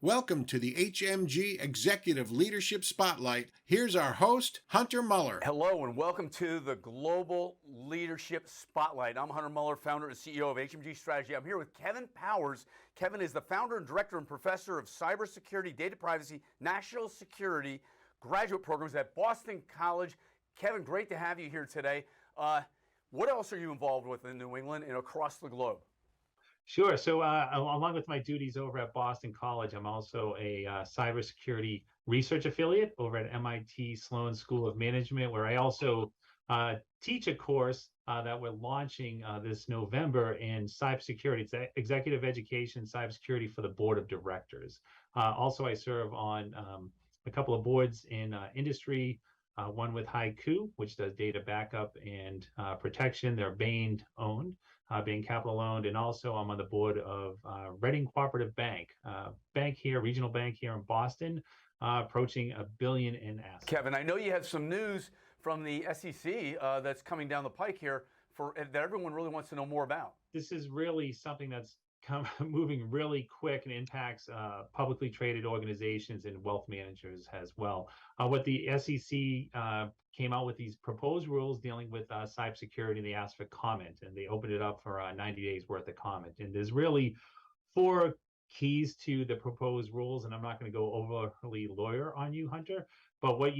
Welcome to the HMG Executive Leadership Spotlight. Here's our host, Hunter Muller. Hello and welcome to the Global Leadership Spotlight. I'm Hunter Muller, founder and CEO of HMG Strategy. I'm here with Kevin Powers. Kevin is the founder and director and professor of Cybersecurity, Data Privacy, National Security graduate programs at Boston College. Kevin, great to have you here today. What else are you involved with in New England and across the globe? Sure. So along with my duties over at Boston College, I'm also a cybersecurity research affiliate over at MIT Sloan School of Management, where I also teach a course that we're launching this November in cybersecurity. It's executive education, cybersecurity for the board of directors. Also, I serve on a couple of boards in industry, one with Haiku, which does data backup and protection. They're Bain owned. Being capital owned, and also I'm on the board of Reading Cooperative Bank, regional bank here in Boston, approaching $1 billion in assets. Kevin, I know you have some news from the SEC that's coming down the pike here that everyone really wants to know more about. This is really something that's moving really quick and impacts publicly traded organizations and wealth managers as well. What the SEC came out with these proposed rules dealing with cybersecurity, and they asked for comment, and they opened it up for 90 days worth of comment. And there's really 4 keys to the proposed rules, and I'm not going to go overly lawyer on you, Hunter, but what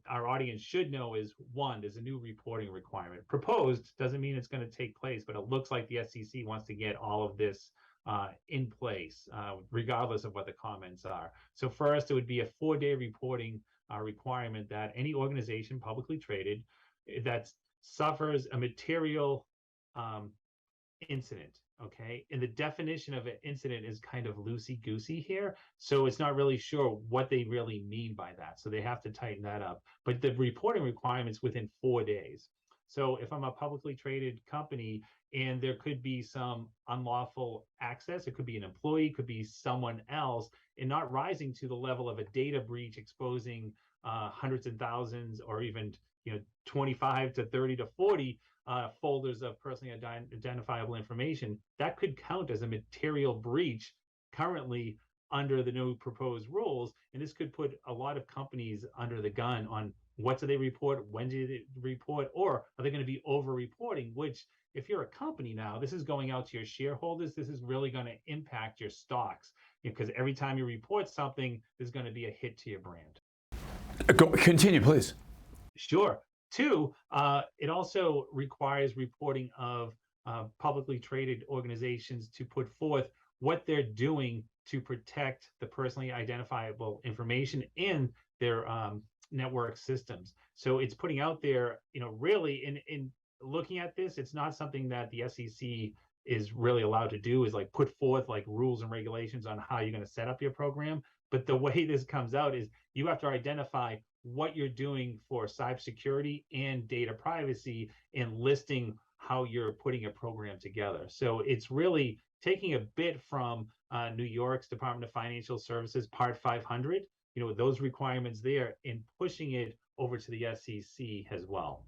our audience should know is, 1, there's a new reporting requirement. Proposed doesn't mean it's going to take place, but it looks like the SEC wants to get all of this in place, regardless of what the comments are. So first, it would be a 4-day reporting requirement that any organization publicly traded that suffers a material incident, okay? And the definition of an incident is kind of loosey-goosey here, so it's not really sure what they really mean by that. So they have to tighten that up. But the reporting requirements within 4 days. So if I'm a publicly traded company and there could be some unlawful access, it could be an employee, could be someone else, and not rising to the level of a data breach exposing hundreds and thousands, or even 25 to 30 to 40 folders of personally identifiable information, that could count as a material breach currently under the new proposed rules. And this could put a lot of companies under the gun on what do they report, when do they report, or are they going to be over-reporting, which if you're a company now, this is going out to your shareholders. This is really going to impact your stocks, because every time you report something, there's going to be a hit to your brand. Continue, please. Sure. 2, it also requires reporting of publicly traded organizations to put forth what they're doing to protect the personally identifiable information in their network systems. So it's putting out there, really in looking at this, it's not something that the SEC is really allowed to do, is like put forth like rules and regulations on how you're going to set up your program. But the way this comes out is you have to identify what you're doing for cybersecurity and data privacy and listing how you're putting a program together. So it's really taking a bit from New York's Department of Financial Services Part 500, those requirements there, and pushing it over to the SEC as well.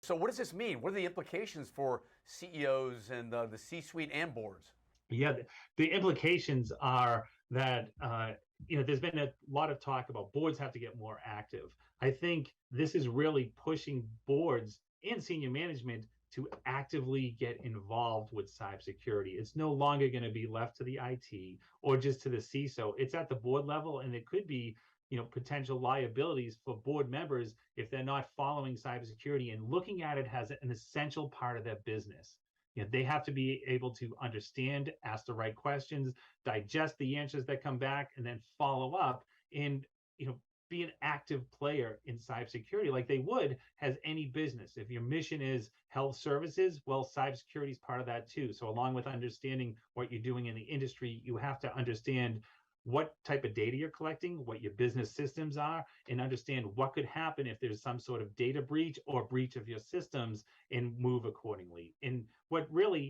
So what does this mean? What are the implications for CEOs and the C-suite and boards? Yeah, the implications are that there's been a lot of talk about boards have to get more active. I think this is really pushing boards and senior management to actively get involved with cybersecurity. It's no longer going to be left to the IT or just to the CISO. It's at the board level, and it could be potential liabilities for board members if they're not following cybersecurity and looking at it as an essential part of their business. They have to be able to understand, ask the right questions, digest the answers that come back, and then follow up and be an active player in cybersecurity like they would as any business. If your mission is health services, well, cybersecurity is part of that too. So along with understanding what you're doing in the industry, you have to understand what type of data you're collecting, what your business systems are, and understand what could happen if there's some sort of data breach or breach of your systems, and move accordingly. And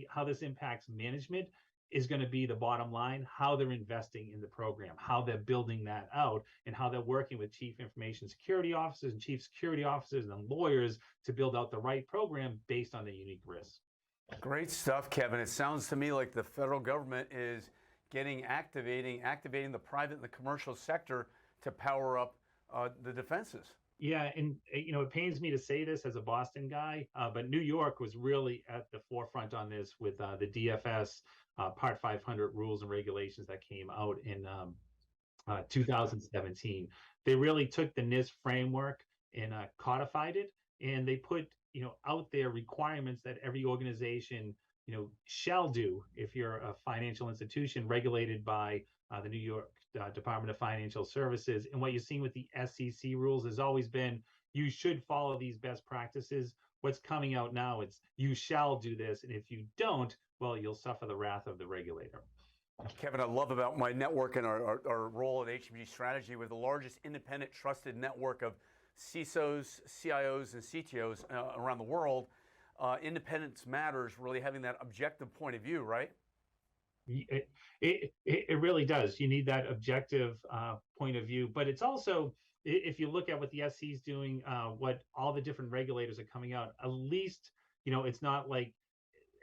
how this impacts management is going to be the bottom line, how they're investing in the program, how they're building that out, and how they're working with chief information security officers and chief security officers and lawyers to build out the right program based on their unique risks. Great stuff, Kevin. It sounds to me like the federal government is activating the private and the commercial sector to power up the defenses. Yeah, and it pains me to say this as a Boston guy, but New York was really at the forefront on this with the DFS Part 500 rules and regulations that came out in 2017. They really took the NIST framework and codified it, and they put out there requirements that every organization shall do if you're a financial institution regulated by the New York Department of Financial Services. And what you're seeing with the SEC rules has always been you should follow these best practices. What's coming out now, it's you shall do this, and if you don't, well, you'll suffer the wrath of the regulator. Kevin, I love about my network and our role at HMG Strategy. We're the largest independent trusted network of CISOs, CIOs, and CTOs around the world. Independence matters, really having that objective point of view, right? It really does. You need that objective point of view, but it's also, if you look at what the SEC is doing, what all the different regulators are coming out, at least, it's not like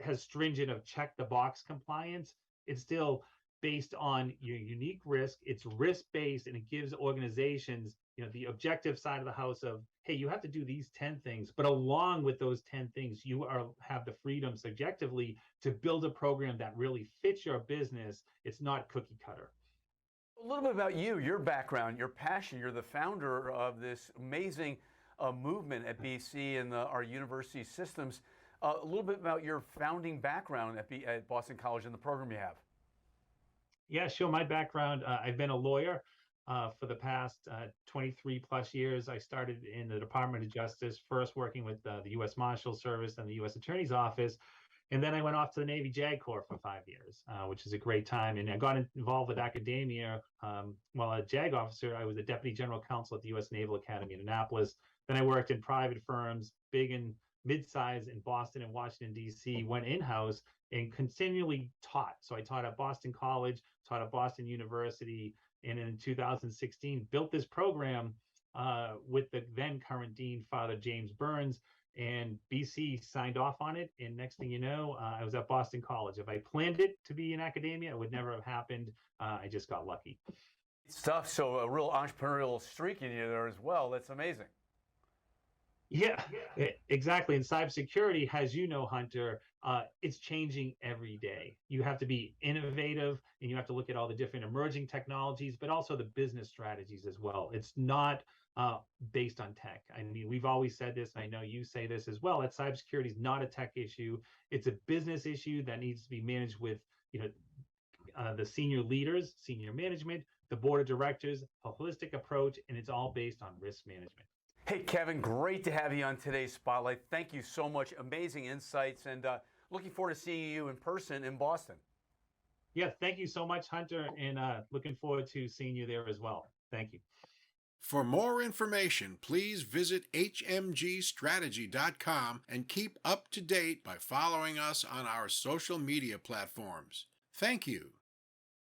has stringent of check the box compliance. It's still based on your unique risk. It's risk-based, and it gives organizations, the objective side of the house of, hey, you have to do these 10 things, but along with those 10 things, you have the freedom subjectively to build a program that really fits your business. It's not cookie cutter. A little bit about you, your background, your passion. You're the founder of this amazing movement at BC and our university systems. A little bit about your founding background at Boston College and the program you have. Yeah, sure. My background, I've been a lawyer for the past 23 plus years. I started in the Department of Justice, first working with the U.S. Marshal Service and the U.S. Attorney's Office. And then I went off to the Navy JAG Corps for 5 years, which is a great time. And I got involved with academia. While a JAG officer, I was the Deputy General Counsel at the U.S. Naval Academy in Annapolis. Then I worked in private firms, big and mid-size in Boston and Washington, D.C., went in-house and continually taught. So I taught at Boston College, taught at Boston University, and in 2016 built this program with the then current dean, Father James Burns, and BC signed off on it. And next thing you know, I was at Boston College. If I planned it to be in academia, it would never have happened. I just got lucky. Stuff. So a real entrepreneurial streak in you there as well. That's amazing. Yeah, exactly. And cybersecurity, as you know, Hunter, it's changing every day. You have to be innovative, and you have to look at all the different emerging technologies, but also the business strategies as well. It's not based on tech. I mean, we've always said this, and I know you say this as well, that cybersecurity is not a tech issue. It's a business issue that needs to be managed with, the senior leaders, senior management, the board of directors, a holistic approach, and it's all based on risk management. Hey, Kevin, great to have you on today's Spotlight. Thank you so much. Amazing insights, and looking forward to seeing you in person in Boston. Yeah, thank you so much, Hunter, and looking forward to seeing you there as well. Thank you. For more information, please visit hmgstrategy.com and keep up to date by following us on our social media platforms. Thank you.